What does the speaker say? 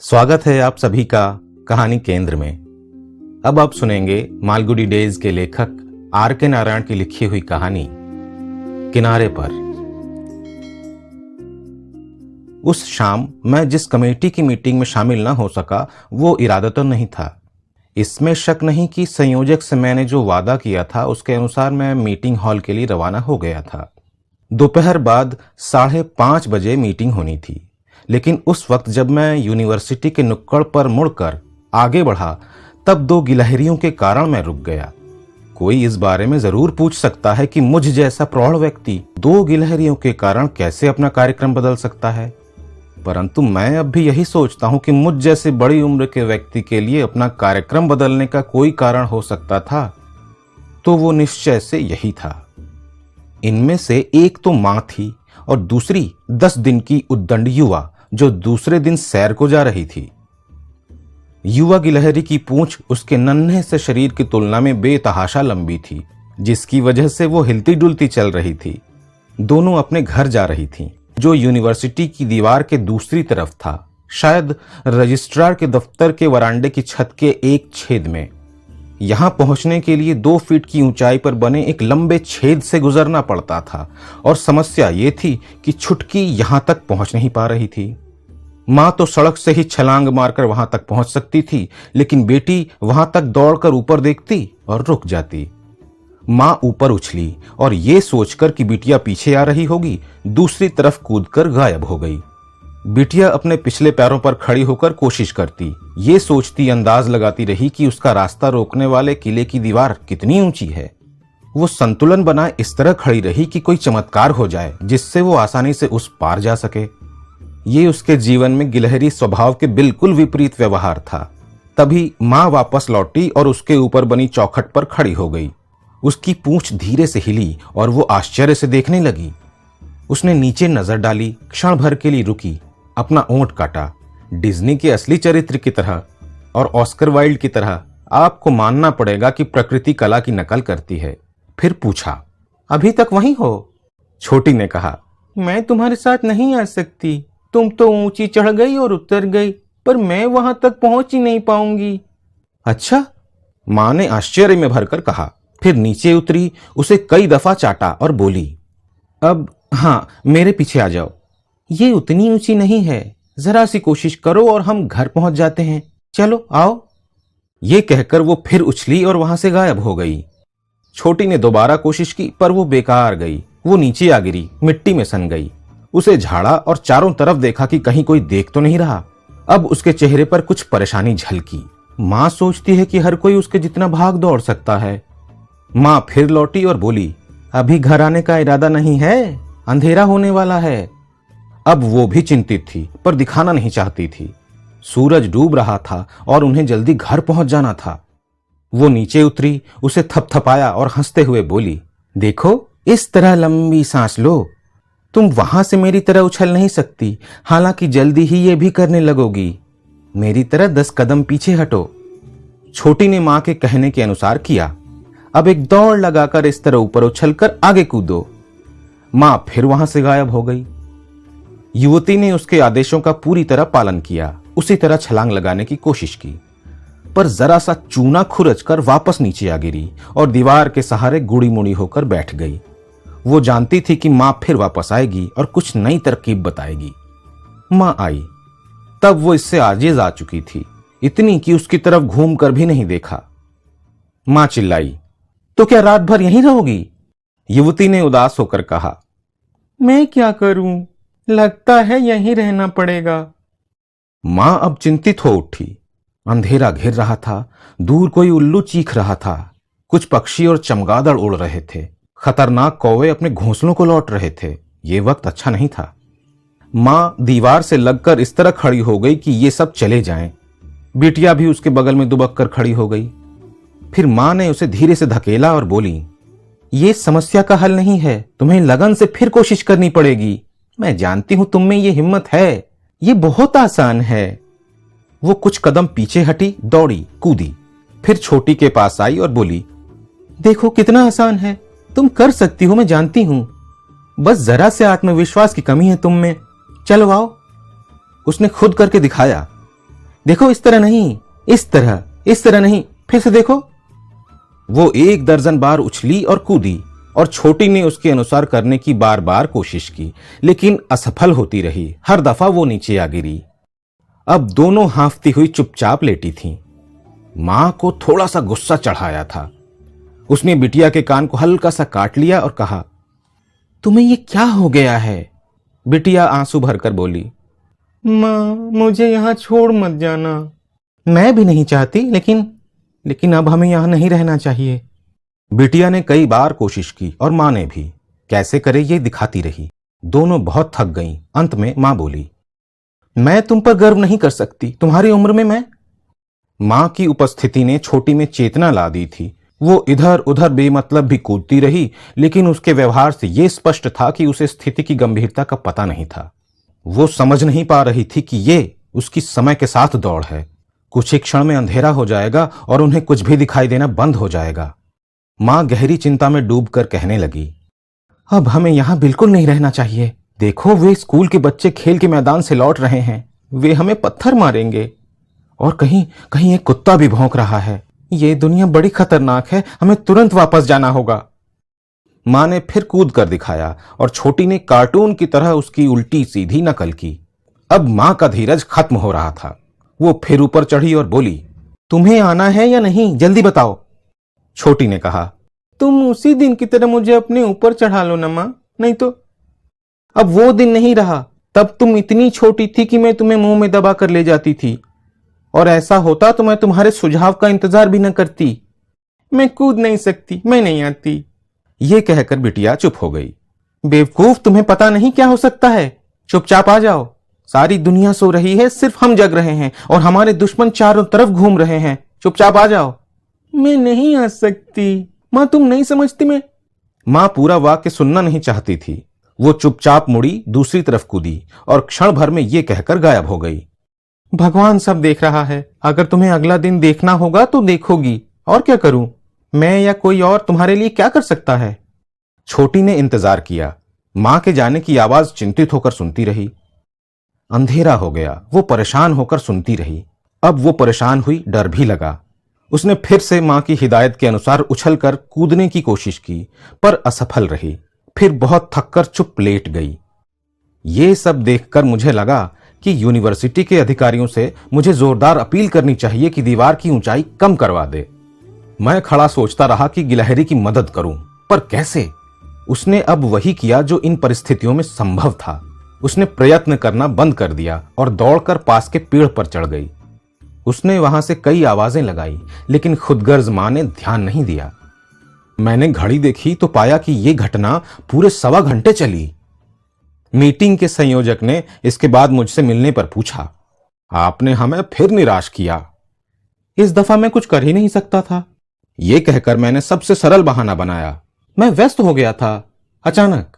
स्वागत है आप सभी का कहानी केंद्र में। अब आप सुनेंगे मालगुडी डेज के लेखक R.K. नारायण की लिखी हुई कहानी किनारे पर। उस शाम मैं जिस कमेटी की मीटिंग में शामिल न हो सका वो इरादतन नहीं था। इसमें शक नहीं कि संयोजक से मैंने जो वादा किया था उसके अनुसार मैं मीटिंग हॉल के लिए रवाना हो गया था। दोपहर बाद 5:30 बजे मीटिंग होनी थी, लेकिन उस वक्त जब मैं यूनिवर्सिटी के नुक्कड़ पर मुड़कर आगे बढ़ा तब दो गिलहरियों के कारण मैं रुक गया। कोई इस बारे में जरूर पूछ सकता है कि मुझ जैसा प्रौढ़ व्यक्ति दो गिलहरियों के कारण कैसे अपना कार्यक्रम बदल सकता है, परंतु मैं अब भी यही सोचता हूं कि मुझ जैसे बड़ी उम्र के व्यक्ति के लिए अपना कार्यक्रम बदलने का कोई कारण हो सकता था तो वो निश्चय से यही था। इनमें से एक तो मां थी और दूसरी 10 दिन की उद्दंड युवा जो दूसरे दिन सैर को जा रही थी। युवा गिलहरी की पूंछ उसके नन्हे से शरीर की तुलना में बेतहाशा लंबी थी, जिसकी वजह से वो हिलती डुलती चल रही थी। दोनों अपने घर जा रही थीं, जो यूनिवर्सिटी की दीवार के दूसरी तरफ था, शायद रजिस्ट्रार के दफ्तर के वरांडे की छत के एक छेद में। यहां पहुंचने के लिए 2 फीट की ऊंचाई पर बने एक लंबे छेद से गुजरना पड़ता था और समस्या ये थी कि छुटकी यहां तक पहुंच नहीं पा रही थी। मां तो सड़क से ही छलांग मारकर वहां तक पहुंच सकती थी, लेकिन बेटी वहां तक दौड़कर ऊपर देखती और रुक जाती। मां ऊपर उछली और ये सोचकर कि बिटिया पीछे आ रही होगी, दूसरी तरफ कूदकर गायब हो गई। बिटिया अपने पिछले पैरों पर खड़ी होकर कोशिश करती, ये सोचती अंदाज लगाती रही कि उसका रास्ता रोकने वाले किले की दीवार कितनी ऊंची है। वो संतुलन बनाए इस तरह खड़ी रही कि कोई चमत्कार हो जाए जिससे वो आसानी से उस पार जा सके। ये उसके जीवन में गिलहरी स्वभाव के बिल्कुल विपरीत व्यवहार था। तभी मां वापस लौटी और उसके ऊपर बनी चौखट पर खड़ी हो गई। उसकी पूंछ धीरे से हिली और वो आश्चर्य से देखने लगी। उसने नीचे नजर डाली, क्षण भर के लिए रुकी, अपना ओंठ काटा। डिज्नी के असली चरित्र की तरह और ऑस्कर वाइल्ड की तरह आपको मानना पड़ेगा कि प्रकृति कला की नकल करती है। फिर पूछा, अभी तक वहीं हो? छोटी ने कहा, मैं तुम्हारे साथ नहीं आ सकती। तुम तो ऊंची चढ़ गई और उतर गई, पर मैं वहां तक पहुंच ही नहीं पाऊंगी। अच्छा? मां ने आश्चर्य में भरकर कहा। फिर नीचे उतरी, उसे कई दफा चाटा और बोली, अब हाँ, मेरे पीछे आ जाओ। ये उतनी ऊंची नहीं है, जरा सी कोशिश करो और हम घर पहुंच जाते हैं। चलो आओ। ये कहकर वो फिर उछली और वहां से गायब हो गई। छोटी ने दोबारा कोशिश की, पर वो बेकार गई। वो नीचे आ गिरी, मिट्टी में सन गई। उसे झाड़ा और चारों तरफ देखा कि कहीं कोई देख तो नहीं रहा। अब उसके चेहरे पर कुछ परेशानी झलकी। मां सोचती है कि हर कोई उसके जितना भाग दौड़ सकता है। मां फिर लौटी और बोली, अभी घर आने का इरादा नहीं है, अंधेरा होने वाला है। अब वो भी चिंतित थी, पर दिखाना नहीं चाहती थी। सूरज डूब रहा था और उन्हें जल्दी घर पहुंच जाना था। वो नीचे उतरी, उसे थपथपाया और हंसते हुए बोली, देखो, इस तरह लंबी सांस लो। तुम वहां से मेरी तरह उछल नहीं सकती, हालांकि जल्दी ही ये भी करने लगोगी। मेरी तरह 10 कदम पीछे हटो। छोटी ने मां के कहने के अनुसार किया। अब एक दौड़ लगाकर इस तरह ऊपर उछलकर आगे कूदो। मां फिर वहां से गायब हो गई। युवती ने उसके आदेशों का पूरी तरह पालन किया, उसी तरह छलांग लगाने की कोशिश की, पर जरा सा चूना खुरचकर वापस नीचे आ गिरी और दीवार के सहारे गुड़ी मुड़ी होकर बैठ गई। वो जानती थी कि मां फिर वापस आएगी और कुछ नई तरकीब बताएगी। मां आई, तब वो इससे आजिज आ चुकी थी, इतनी कि उसकी तरफ घूम कर भी नहीं देखा। मां चिल्लाई, तो क्या रात भर यहीं रहोगी? युवती ने उदास होकर कहा, मैं क्या करूं, लगता है यहीं रहना पड़ेगा। मां अब चिंतित हो उठी। अंधेरा घिर रहा था, दूर कोई उल्लू चीख रहा था, कुछ पक्षी और चमगादड़ उड़ रहे थे, खतरनाक कौवे अपने घोंसलों को लौट रहे थे। ये वक्त अच्छा नहीं था। मां दीवार से लगकर इस तरह खड़ी हो गई कि ये सब चले जाएं। बिटिया भी उसके बगल में दुबक कर खड़ी हो गई। फिर मां ने उसे धीरे से धकेला और बोली, ये समस्या का हल नहीं है, तुम्हें लगन से फिर कोशिश करनी पड़ेगी। मैं जानती हूं तुम में ये हिम्मत है, ये बहुत आसान है। वो कुछ कदम पीछे हटी, दौड़ी, कूदी, फिर छोटी के पास आई और बोली, देखो कितना आसान है, तुम कर सकती हो, मैं जानती हूं। बस जरा से आत्मविश्वास की कमी है तुम में। चलो आओ। उसने खुद करके दिखाया। देखो इस तरह नहीं, इस तरह नहीं, फिर से देखो। वो 1 दर्जन बार उछली और कूदी और छोटी ने उसके अनुसार करने की बार बार कोशिश की, लेकिन असफल होती रही। हर दफा वो नीचे आ गिरी। अब दोनों हांफती हुई चुपचाप लेटी थीं। मां को थोड़ा सा गुस्सा चढ़ाया था। उसने बिटिया के कान को हल्का सा काट लिया और कहा, तुम्हें ये क्या हो गया है? बिटिया आंसू भरकर बोली, मां मुझे यहां छोड़ मत जाना। मैं भी नहीं चाहती, लेकिन अब हमें यहां नहीं रहना चाहिए। बिटिया ने कई बार कोशिश की और मां ने भी। कैसे करे ये दिखाती रही। दोनों बहुत थक गईं। अंत में मां बोली, मैं तुम पर गर्व नहीं कर सकती, तुम्हारी उम्र में मैं। मां की उपस्थिति ने छोटी में चेतना ला दी थी। वो इधर उधर बेमतलब भी कूदती रही, लेकिन उसके व्यवहार से यह स्पष्ट था कि उसे स्थिति की गंभीरता का पता नहीं था। वो समझ नहीं पा रही थी कि ये उसकी समय के साथ दौड़ है। कुछ ही क्षण में अंधेरा हो जाएगा और उन्हें कुछ भी दिखाई देना बंद हो जाएगा। मां गहरी चिंता में डूबकर कहने लगी, अब हमें यहां बिल्कुल नहीं रहना चाहिए। देखो, वे स्कूल के बच्चे खेल के मैदान से लौट रहे हैं। वे हमें पत्थर मारेंगे और कहीं कहीं एक कुत्ता भी भौंक रहा है। ये दुनिया बड़ी खतरनाक है, हमें तुरंत वापस जाना होगा। मां ने फिर कूद कर दिखाया और छोटी ने कार्टून की तरह उसकी उल्टी सीधी नकल की। अब मां का धीरज खत्म हो रहा था। वो फिर ऊपर चढ़ी और बोली, तुम्हें आना है या नहीं, जल्दी बताओ। छोटी ने कहा, तुम उसी दिन की तरह मुझे अपने ऊपर चढ़ा लो ना मां, नहीं तो। अब वो दिन नहीं रहा। तब तुम इतनी छोटी थी कि मैं तुम्हें मुंह में दबा कर ले जाती थी, और ऐसा होता तो मैं तुम्हारे सुझाव का इंतजार भी न करती। मैं कूद नहीं सकती, मैं नहीं आती। ये कहकर बिटिया चुप हो गई। बेवकूफ, तुम्हें पता नहीं क्या हो सकता है। चुपचाप आ जाओ। सारी दुनिया सो रही है, सिर्फ हम जग रहे हैं और हमारे दुश्मन चारों तरफ घूम रहे हैं। चुपचाप आ जाओ। मैं नहीं आ सकती मां, तुम नहीं समझती। मां पूरा वाक्य सुनना नहीं चाहती थी। वो चुपचाप मुड़ी, दूसरी तरफ कूदी और क्षण भर में ये कहकर गायब हो गई, भगवान सब देख रहा है। अगर तुम्हें अगला दिन देखना होगा तो देखोगी, और क्या करूं? मैं या कोई और तुम्हारे लिए क्या कर सकता है? छोटी ने इंतजार किया। मां के जाने की आवाज चिंतित होकर सुनती रही। अंधेरा हो गया। वो परेशान होकर सुनती रही। अब वो परेशान हुई, डर भी लगा। उसने फिर से मां की हिदायत के अनुसार उछलकर कूदने की कोशिश की, पर असफल रही। फिर बहुत थककर चुप लेट गई। ये सब देखकर मुझे लगा कि यूनिवर्सिटी के अधिकारियों से मुझे जोरदार अपील करनी चाहिए कि दीवार की ऊंचाई कम करवा दे। मैं खड़ा सोचता रहा कि गिलहरी की मदद करूं, पर कैसे? उसने अब वही किया जो इन परिस्थितियों में संभव था। उसने प्रयत्न करना बंद कर दिया और दौड़कर पास के पेड़ पर चढ़ गई। उसने वहां से कई आवाजें लगाई, लेकिन खुदगर्ज मां ने ध्यान नहीं दिया। मैंने घड़ी देखी तो पाया कि यह घटना पूरे 1.25 घंटे चली। मीटिंग के संयोजक ने इसके बाद मुझसे मिलने पर पूछा, आपने हमें फिर निराश किया। इस दफा मैं कुछ कर ही नहीं सकता था। यह कहकर मैंने सबसे सरल बहाना बनाया, मैं व्यस्त हो गया था। अचानक